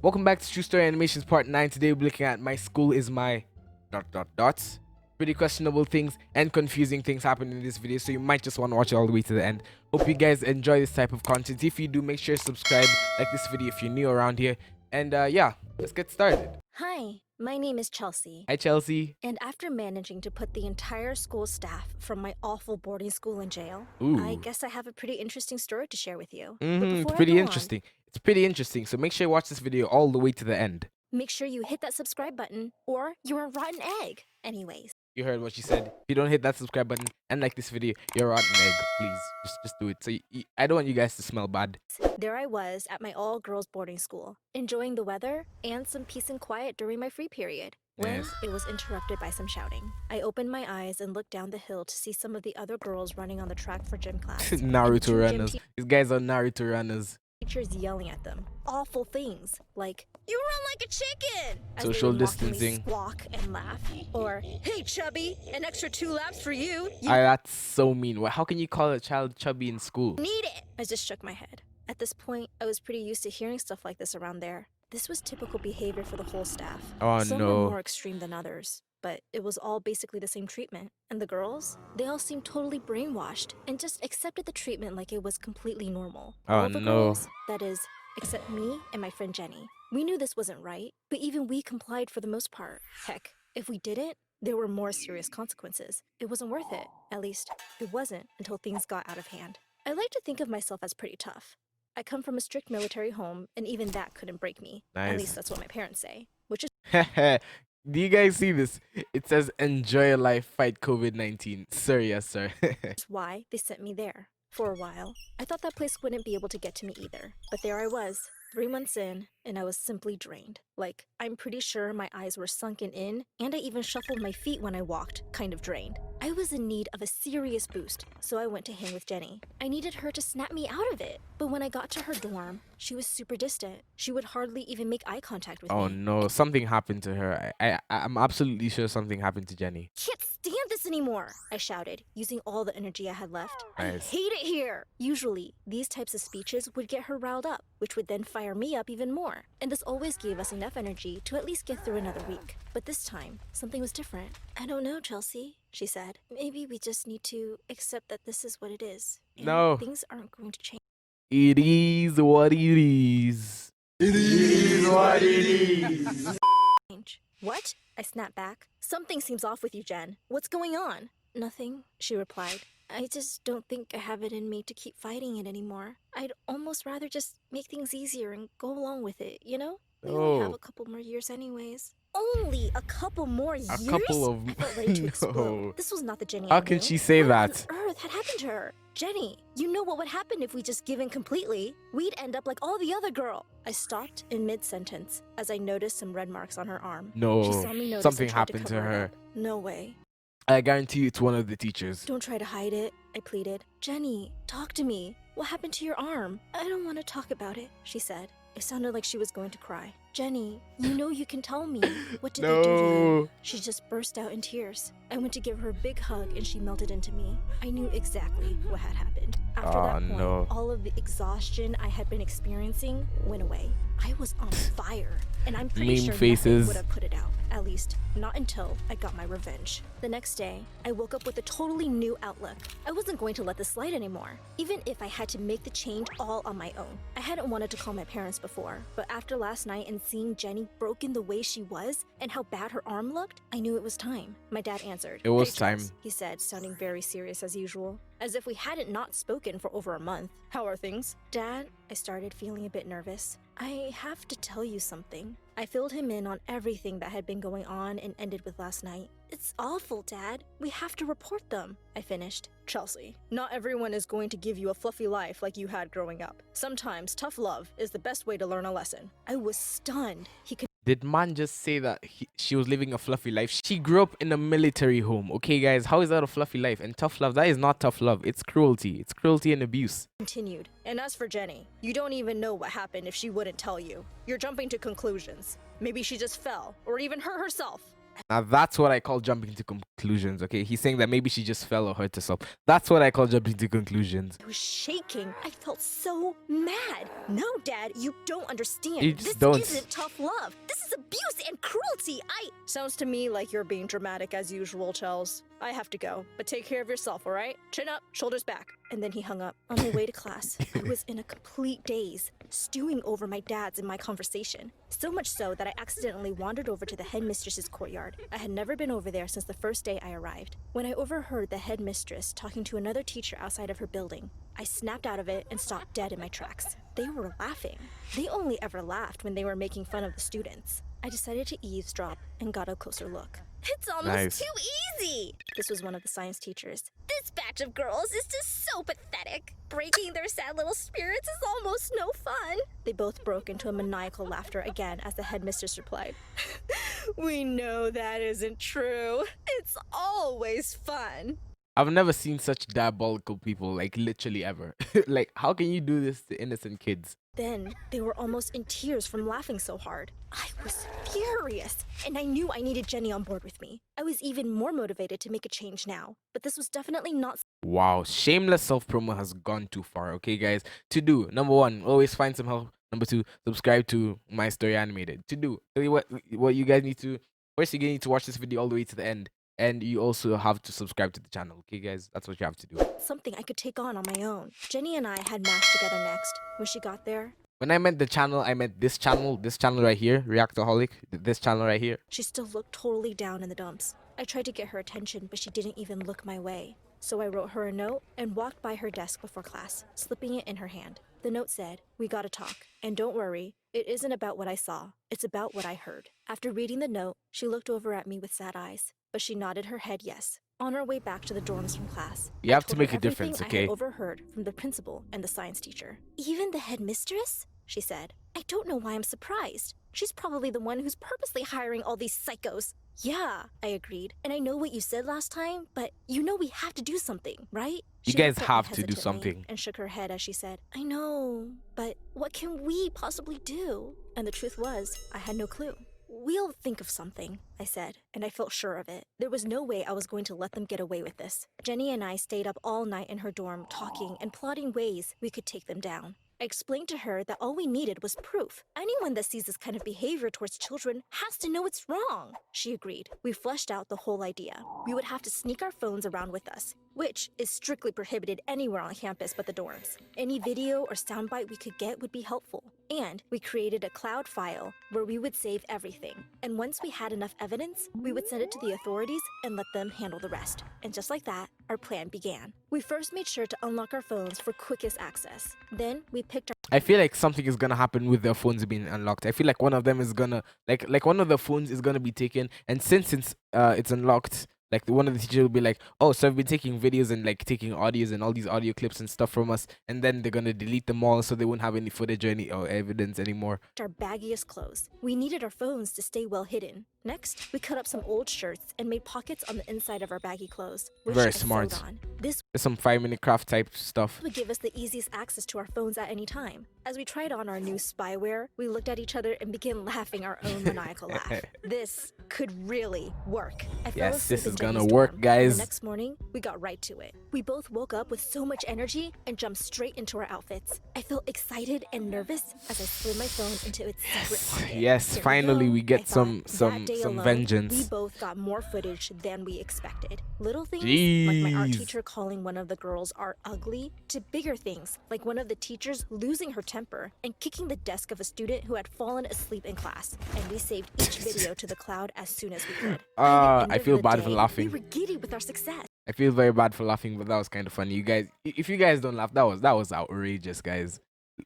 Welcome back to True Story Animations Part 9. Today we'll be looking at My School Is My... ... Pretty questionable things and confusing things happen in this video, so you might just want to watch it all the way to the end. Hope you guys enjoy this type of content. If you do, make sure to subscribe, like this video if you're new around here. And yeah, let's get started. Hi, my name is Chelsea. Hi, Chelsea. And after managing to put the entire school staff from my awful boarding school in jail, I guess I have a pretty interesting story to share with you. It's pretty interesting. It's pretty interesting, so make sure you watch this video all the way to the end. Make sure you hit that subscribe button, or you're a rotten egg. Anyways. You heard what she said. If you don't hit that subscribe button and like this video, you're a rotten egg. Please, just do it. So I don't want you guys to smell bad. There I was at my all-girls boarding school, enjoying the weather and some peace and quiet during my free period, when it was interrupted by some shouting. I opened my eyes and looked down the hill to see some of the other girls running on the track for gym class. Naruto runners. These guys are Naruto runners. Teachers yelling at them awful things like, "You run like a chicken!" Social distancing. Squawk and laugh. Or, "Hey chubby, an extra 2 laps for you." That's so mean. How can you call a child chubby in school? Need it. I just shook my head. At this point, I was pretty used to hearing stuff like this around there. This was typical behavior for the whole staff. Oh Some no. were more extreme than others, but it was all basically the same treatment. And the girls, they all seemed totally brainwashed and just accepted the treatment like it was completely normal. Oh all the no. girls, that is, except me and my friend Jenny. We knew this wasn't right, but even we complied for the most part. Heck, if we didn't, there were more serious consequences. It wasn't worth it. At least, it wasn't until things got out of hand. I like to think of myself as pretty tough. I come from a strict military home, and even that couldn't break me. Nice. At least that's what my parents say. Which is Do you guys see this? It says, enjoy your life, fight COVID-19. Sir, yes, sir. why they sent me there. For a while, I thought that place wouldn't be able to get to me either. But there I was, 3 months in, and I was simply drained. Like, I'm pretty sure my eyes were sunken in, and I even shuffled my feet when I walked, kind of drained. I was in need of a serious boost, so I went to hang with Jenny. I needed her to snap me out of it. But when I got to her dorm, she was super distant. She would hardly even make eye contact with me. Oh no, something happened to her. I'm absolutely sure something happened to Jenny. Can't stand this anymore, I shouted, using all the energy I had left. Nice. I hate it here. Usually, these types of speeches would get her riled up, which would then fire me up even more. And this always gave us enough energy to at least get through another week. But this time, something was different. I don't know, Chelsea, she said. Maybe we just need to accept that this is what it is. And No. things aren't going to change. It is what it is. It is what it is. What? I snapped back. Something seems off with you, Jen. What's going on? Nothing, she replied. I just don't think I have it in me to keep fighting it anymore. I'd almost rather just make things easier and go along with it, you know? We only have a couple more years anyways. Only a couple more years? A couple of... I felt ready to explode. No. This was not the Jenny How I can knew. she say that? What on earth had happened to her? Jenny, you know what would happen if we just give in completely? We'd end up like all the other girl. I stopped in mid-sentence as I noticed some red marks on her arm. No. She saw me notice Something and tried happened to cover it her. up. No way. I guarantee you it's one of the teachers. Don't try to hide it, I pleaded. Jenny, talk to me. What happened to your arm? I don't want to talk about it, she said. It sounded like she was going to cry. Jenny, you know you can tell me. What did they do to you? She just burst out in tears. I went to give her a big hug and she melted into me. I knew exactly what had happened. After that point, all of the exhaustion I had been experiencing went away. I was on fire, and I'm pretty sure nothing would have put it out. At least, not until I got my revenge. The next day, I woke up with a totally new outlook. I wasn't going to let this slide anymore, even if I had to make the change all on my own. I hadn't wanted to call my parents before, but after last night and seeing Jenny broken the way she was and how bad her arm looked, I knew it was time. My dad answered. It was "Hey, time," Chels," he said, sounding very serious as usual, as if we hadn't not spoken for over a month. How are things? Dad, I started feeling a bit nervous. I have to tell you something. I filled him in on everything that had been going on and ended with last night. It's awful, Dad. We have to report them, I finished. Chelsea, not everyone is going to give you a fluffy life like you had growing up. Sometimes tough love is the best way to learn a lesson. I was stunned. He could Did man just say that she was living a fluffy life? She grew up in a military home. Okay, guys, how is that a fluffy life? And tough love, that is not tough love. It's cruelty. It's cruelty and abuse. continued. And as for Jenny, you don't even know what happened if she wouldn't tell you. You're jumping to conclusions. Maybe she just fell, or even hurt herself. Now that's what I call jumping to conclusions, okay? He's saying that maybe she just fell or hurt herself. That's what I call jumping to conclusions. I was shaking. I felt so mad. No, Dad, you don't understand. You This just don't. isn't tough love. This is abuse and cruelty. Sounds to me like you're being dramatic as usual, Chels. I have to go, but take care of yourself, all right? Chin up, shoulders back. And then he hung up. On my way to class, I was in a complete daze, stewing over my dad's and my conversation. So much so that I accidentally wandered over to the headmistress's courtyard. I had never been over there since the first day I arrived. When I overheard the headmistress talking to another teacher outside of her building, I snapped out of it and stopped dead in my tracks. They were laughing. They only ever laughed when they were making fun of the students. I decided to eavesdrop and got a closer look. It's almost Nice. too easy. This was one of the science teachers. This batch of girls is just so pathetic. Breaking their sad little spirits is almost no fun. They both broke into a maniacal laughter again as the headmistress replied, We know that isn't true. It's always fun. I've never seen such diabolical people, like literally ever. Like, how can you do this to innocent kids? Then they were almost in tears from laughing so hard. I was furious, and I knew I needed Jenny on board with me. I was even more motivated to make a change now, but this was definitely not. Wow, shameless self-promo has gone too far. Okay, guys. To do, number one, always find some help. Number two, subscribe to My Story Animated. To do, tell you what you guys need to. First, you need to watch this video all the way to the end, and you also have to subscribe to the channel. Okay, guys, that's what you have to do. Something I could take on my own. Jenny and I had math together next. When she got there, When I meant the channel, I meant this channel right here, Reactaholic, this channel right here. she still looked totally down in the dumps. I tried to get her attention, but she didn't even look my way. So I wrote her a note and walked by her desk before class, slipping it in her hand. The note said, We gotta talk. And don't worry, it isn't about what I saw. It's about what I heard. After reading the note, she looked over at me with sad eyes, but she nodded her head yes. On our way back to the dorms from class, You I have to told make her a difference, everything I okay? had overheard from the principal and the science teacher. Even the headmistress? She said. I don't know why I'm surprised. She's probably the one who's purposely hiring all these psychos. Yeah, I agreed. And I know what you said last time, but you know we have to do something, right? You She guys looked at me have to do hesitantly something. and shook her head as she said, I know, but what can we possibly do? And the truth was, I had no clue. We'll think of something, I said, and I felt sure of it. There was no way I was going to let them get away with this. Jenny and I stayed up all night in her dorm talking and plotting ways we could take them down. I explained to her that all we needed was proof. Anyone that sees this kind of behavior towards children has to know it's wrong. She agreed. We fleshed out the whole idea. We would have to sneak our phones around with us, which is strictly prohibited anywhere on campus but the dorms. Any video or soundbite we could get would be helpful. And we created a cloud file where we would save everything. And once we had enough evidence, we would send it to the authorities and let them handle the rest. And just like that, our plan began. We first made sure to unlock our phones for quickest access. Then we picked our I feel like something is gonna happen with their phones being unlocked. I feel like one of them is gonna like one of the phones is gonna be taken, and since it's unlocked, like one of the teachers will be like, oh, so I've been taking videos and like taking audios and all these audio clips and stuff from us, and then they're gonna delete them all so they won't have any footage or any or evidence anymore. our baggiest clothes. We needed our phones to stay well hidden. Next, we cut up some old shirts and made pockets on the inside of our baggy clothes, which Very I sewed smart. on. This There's some 5-minute craft type stuff. would give us the easiest access to our phones at any time. As we tried on our new spyware, we looked at each other and began laughing our own maniacal laugh. This could really work. I fell Yes, asleep this in is gonna Jenny's work, dorm, and guys. the next morning, we got right to it. We both woke up with so much energy and jumped straight into our outfits. I felt excited and nervous as I slid my phone into its secret pocket. Yes, Here we finally go, we get I thought. some That day alone, vengeance. We both got more footage than we expected. Little things like my art Jeez. teacher calling one of the girls art ugly, to bigger things like one of the teachers losing her temper and kicking the desk of a student who had fallen asleep in class. And we saved each video to the cloud as soon as we could. By the end I of feel the bad for day, laughing. We were giddy with our success. I feel very bad for laughing, but that was kind of funny. You guys, if you guys don't laugh, that was outrageous, guys.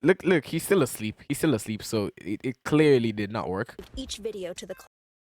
Look, he's still asleep. He's still asleep, so it clearly did not work. Each video to the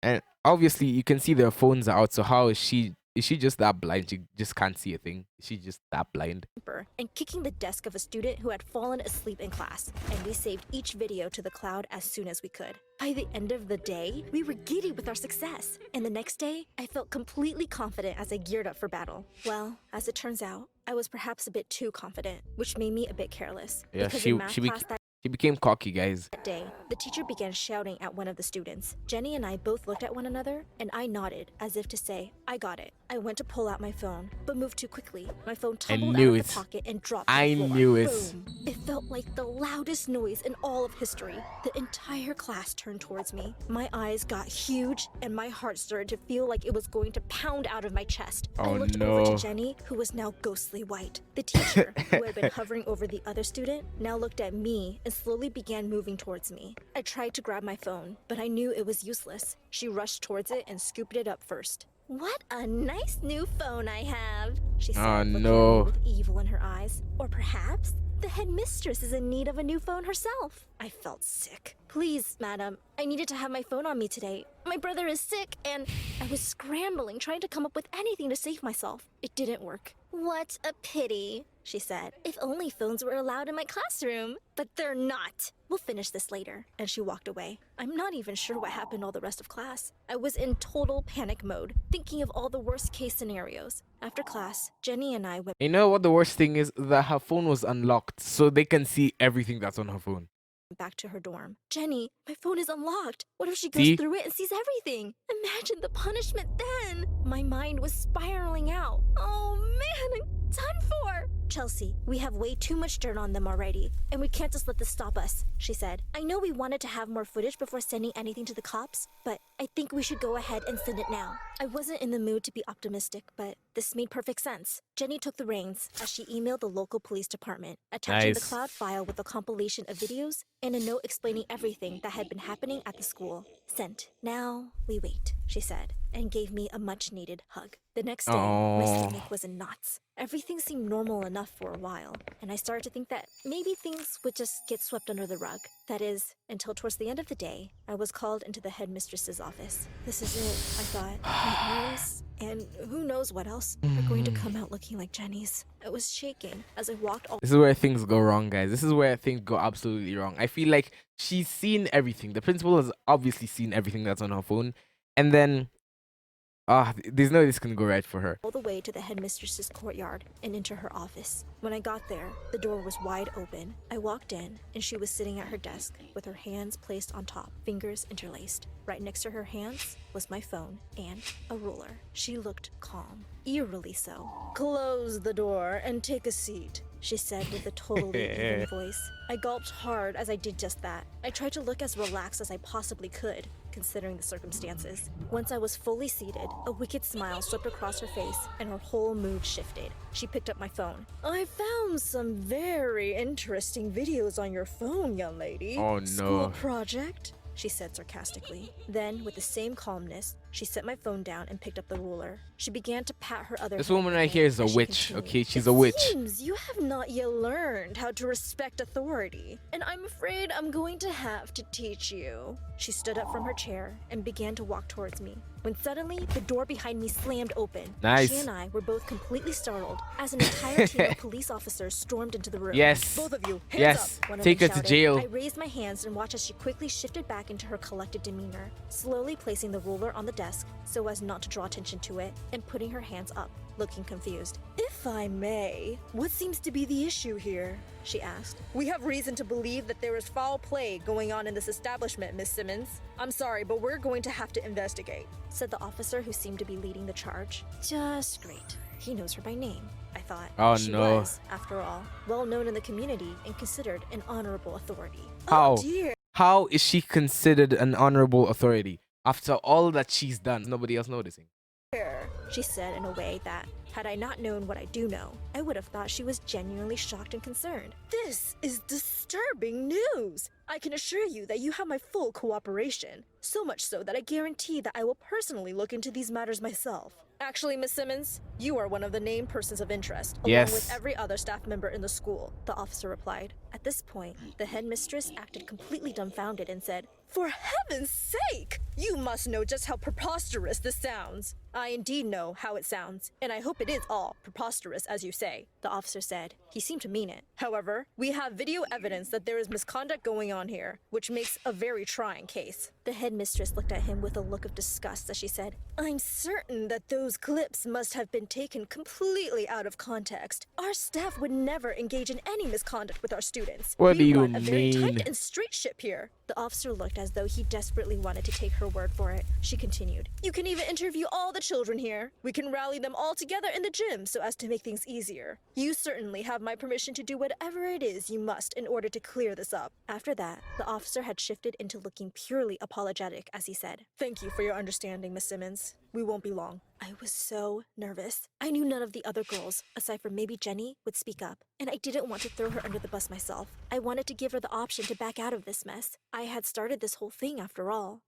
And obviously, you can see their phones are out. So how is she? Is she just that blind? She just can't see a thing. Is she just that blind? temper and kicking the desk of a student who had fallen asleep in class. And we saved each video to the cloud as soon as we could. By the end of the day, we were giddy with our success. And the next day, I felt completely confident as I geared up for battle. Well, as it turns out, I was perhaps a bit too confident, which made me a bit careless. Yeah, because she- in math she be- class that She became cocky, guys. That day, the teacher began shouting at one of the students. Jenny and I both looked at one another, and I nodded as if to say, I got it. I went to pull out my phone, but moved too quickly. My phone tumbled out knew of it. the pocket and dropped to I the floor. knew it. Boom. It felt like the loudest noise in all of history. The entire class turned towards me. My eyes got huge, and my heart started to feel like it was going to pound out of my chest. I Oh, looked over no. to Jenny, who was now ghostly white. The teacher, who had been hovering over the other student, now looked at me and slowly began moving towards me. I tried to grab my phone, but I knew it was useless. She rushed towards it and scooped it up first. What a nice new phone I have, she said, Oh, looking no. at me with evil in her eyes. Or perhaps the headmistress is in need of a new phone herself. I felt sick. Please, madam, I needed to have my phone on me today. My brother is sick, and I was scrambling, trying to come up with anything to save myself. It didn't work. What a pity, she said. If only phones were allowed in my classroom. But they're not. We'll finish this later. And she walked away. I'm not even sure what happened all the rest of class. I was in total panic mode, thinking of all the worst case scenarios. After class, Jenny and I went You know what the worst thing is? That her phone was unlocked, so they can see everything that's on her phone. back to her dorm. Jenny, my phone is unlocked. What if she goes See? through it and sees everything? Imagine the punishment then. My mind was spiraling out. Oh man, I'm done for. Chelsea, we have way too much dirt on them already, and we can't just let this stop us, she said. I know we wanted to have more footage before sending anything to the cops, but I think we should go ahead and send it now. I wasn't in the mood to be optimistic, but this made perfect sense. Jenny took the reins as she emailed the local police department, attaching the Nice. cloud file with a compilation of videos and a note explaining everything that had been happening at the school. Sent. Now we wait, she said, and gave me a much-needed hug. The next day, my Aw. stomach was in knots. Everything seemed normal enough for a while, and I started to think that maybe things would just get swept under the rug. That is, until towards the end of the day, I was called into the headmistress's office. This is it, I thought. My eyes, and who knows what else, are going to come out looking like Jenny's. I was shaking as I walked all This is where things go wrong, guys. This is where things go absolutely wrong. I feel like she's seen everything. The principal has obviously seen everything that's on her phone. And then, there's no way this can go right for her. the way to the headmistress's courtyard and into her office. When I got there, the door was wide open. I walked in, and she was sitting at her desk with her hands placed on top, fingers interlaced. Right next to her hands was my phone and a ruler. She looked calm, eerily so. Close the door and take a seat, she said with a totally even voice. I gulped hard as I did just that. I tried to look as relaxed as I possibly could, considering the circumstances. Once I was fully seated, a wicked smile swept across her face and her whole mood shifted. She picked up my phone. I found some very interesting videos on your phone, young lady. Oh, no. School project? She said sarcastically. Then, with the same calmness, she set my phone down and picked up the ruler. She began to pat her other This hand woman right with here is a as she witch, continued. okay? She's It a witch. seems you have not yet learned how to respect authority, and I'm afraid I'm going to have to teach you. She stood up from her chair and began to walk towards me, when suddenly the door behind me slammed open. Nice. She and I were both completely startled as an entire team of police officers stormed into the room. Yes. Both of you, hands Yes. up! One of Take them her to shouted. jail. I raised my hands and watched as she quickly shifted back into her collected demeanor, slowly placing the ruler on the desk so as not to draw attention to it, and putting her hands up, looking confused. If I may, what seems to be the issue here? She asked. We have reason to believe that there is foul play going on in this establishment, Miss Simmons. I'm sorry, but we're going to have to investigate, said the officer who seemed to be leading the charge. Just great. He knows her by name, I thought. Oh, she no. was, after all, well known in the community and considered an honorable authority. How? Oh dear. How is she considered an honorable authority after all that she's done? Nobody else noticing. She said in a way that, had I not known what I do know, I would have thought she was genuinely shocked and concerned. This is disturbing news! I can assure you that you have my full cooperation. So much so that I guarantee that I will personally look into these matters myself. Actually, Miss Simmons, you are one of the named persons of interest, along Yes. with every other staff member in the school, the officer replied. At this point, the headmistress acted completely dumbfounded and said, For heaven's sake! You must know just how preposterous this sounds. I indeed know know how it sounds, and I hope it is all preposterous as you say, the officer said. He seemed to mean it. However, we have video evidence that there is misconduct going on here, which makes a very trying case. The headmistress looked at him with a look of disgust as she said, I'm certain that those clips must have been taken completely out of context. Our staff would never engage in any misconduct with our students. What do We you run a very mean? tight and straight ship here. The officer looked as though he desperately wanted to take her word for it. She continued, You can even interview all the children here. We can rally them all together in the gym so as to make things easier. You certainly have my permission to do whatever it is you must in order to clear this up. After that, the officer had shifted into looking purely apologetic as he said, Thank you for your understanding, Miss Simmons. We won't be long. I was so nervous. I knew none of the other girls, aside from maybe Jenny, would speak up, and I didn't want to throw her under the bus myself. I wanted to give her the option to back out of this mess. I had started this whole thing after all.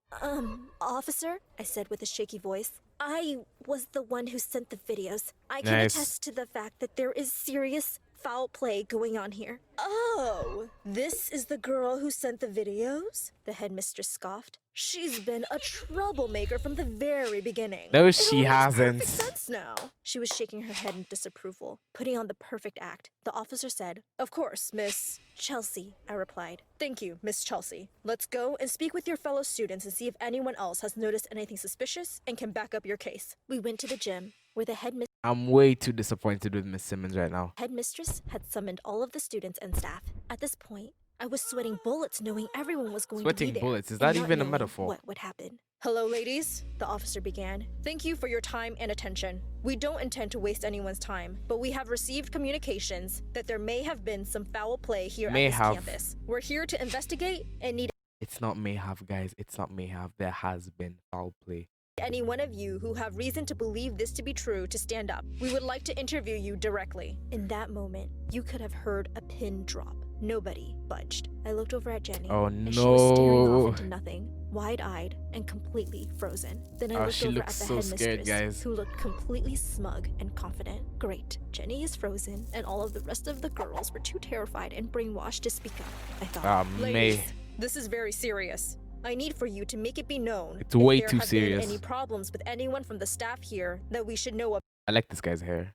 Officer? I said with a shaky voice. I was the one who sent the videos. I can attest to the fact that there is serious foul play going on here. Oh, this is the girl who sent the videos? The headmistress scoffed. She's been a troublemaker from the very beginning. No, It she all makes hasn't. perfect sense now. She was shaking her head in disapproval, putting on the perfect act. The officer said, Of course, Miss Chelsea, I replied. Thank you, Miss Chelsea. Let's go and speak with your fellow students and see if anyone else has noticed anything suspicious and can back up your case. We went to the gym, where the I'm way too disappointed with Miss Simmons right now. headmistress had summoned all of the students and staff. At this point, I was sweating bullets knowing everyone was going to Sweating be there. bullets? Is and that not even a knowing metaphor? What would happen? Hello, ladies, the officer began. Thank you for your time and attention. We don't intend to waste anyone's time, but we have received communications that there may have been some foul play here at this campus. We're here to investigate and need It's not may have, guys. It's not may have. There has been foul play. any one of you who have reason to believe this to be true to stand up. We would like to interview you directly. In that moment, you could have heard a pin drop. Nobody budged. I looked over at Jenny, Oh and she was staring no. off into nothing, wide-eyed and completely frozen. Then I Oh, looked she over at looks the so headmistress, scared, guys. who looked completely smug and confident. Great, Jenny is frozen, and all of the rest of the girls were too terrified and brainwashed to speak up. I thought, May. this is very serious. I need for you to make it be known It's way if too there have serious. been any problems with anyone from the staff here that we should know I like this guy's hair.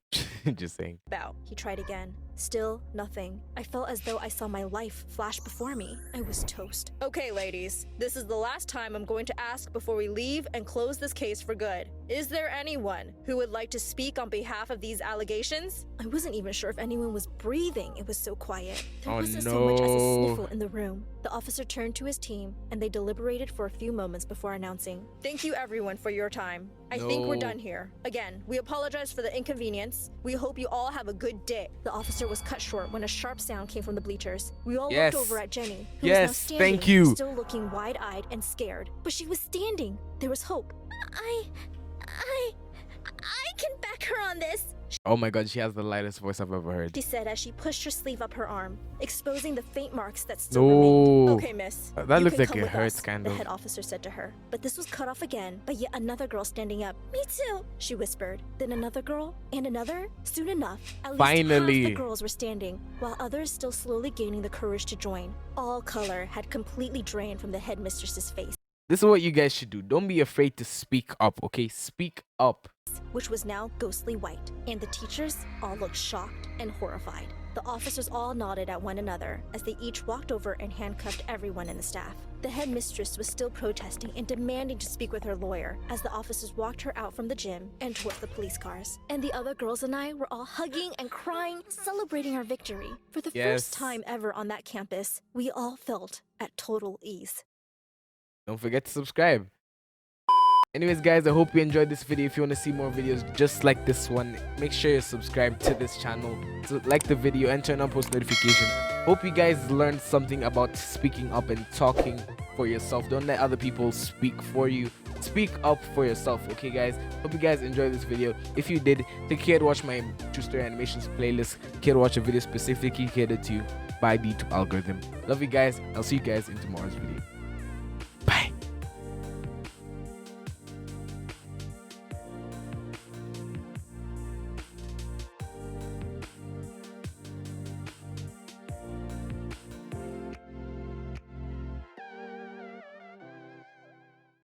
Just saying. about. He tried again. Still nothing. I felt as though I saw my life flash before me. I was toast. Okay, ladies. This is the last time I'm going to ask before we leave and close this case for good. Is there anyone who would like to speak on behalf of these allegations? I wasn't even sure if anyone was breathing. It was so quiet. There Oh, wasn't so much as a no. sniffle in the room. The officer turned to his team and they deliberated for a few moments before announcing, Thank you everyone for your time. I think we're No. done here. Again, we apologize for the inconvenience. We hope you all have a good day. The officer was cut short when a sharp sound came from the bleachers. We all Yes. looked over at Jenny, who was now Yes, standing, thank you. still looking wide-eyed and scared. But she was standing. There was hope. I can back her on this, Oh my god, she has the lightest voice I've ever heard. she said as she pushed her sleeve up her arm, exposing the faint marks that still No. remained. Okay, miss. That you looks can like come it with hurts, us, kind the of. head officer said to her. But this was cut off again by yet another girl standing up. Me too, she whispered. Then another girl, and another. Soon enough, at least half Finally. the girls were standing, while others still slowly gaining the courage to join. All color had completely drained from the headmistress's face, This is what you guys should do. Don't be afraid to speak up, okay? Speak up. which was now ghostly white, and the teachers all looked shocked and horrified. The officers all nodded at one another as they each walked over and handcuffed everyone in the staff. The headmistress was still protesting and demanding to speak with her lawyer as the officers walked her out from the gym and towards the police cars. And the other girls and I were all hugging and crying, celebrating our victory. For the Yes. first time ever on that campus, we all felt at total ease. Don't forget to subscribe. Anyways, guys, I hope you enjoyed this video. If you want to see more videos just like this one, make sure you subscribe to this channel. So like the video and turn on post notifications. Hope you guys learned something about speaking up and talking for yourself. Don't let other people speak for you. Speak up for yourself, okay, guys? Hope you guys enjoyed this video. If you did, take care to watch my True Story Animations playlist. Care to watch a video specifically catered to you by the YouTube algorithm. Love you guys. I'll see you guys in tomorrow's video.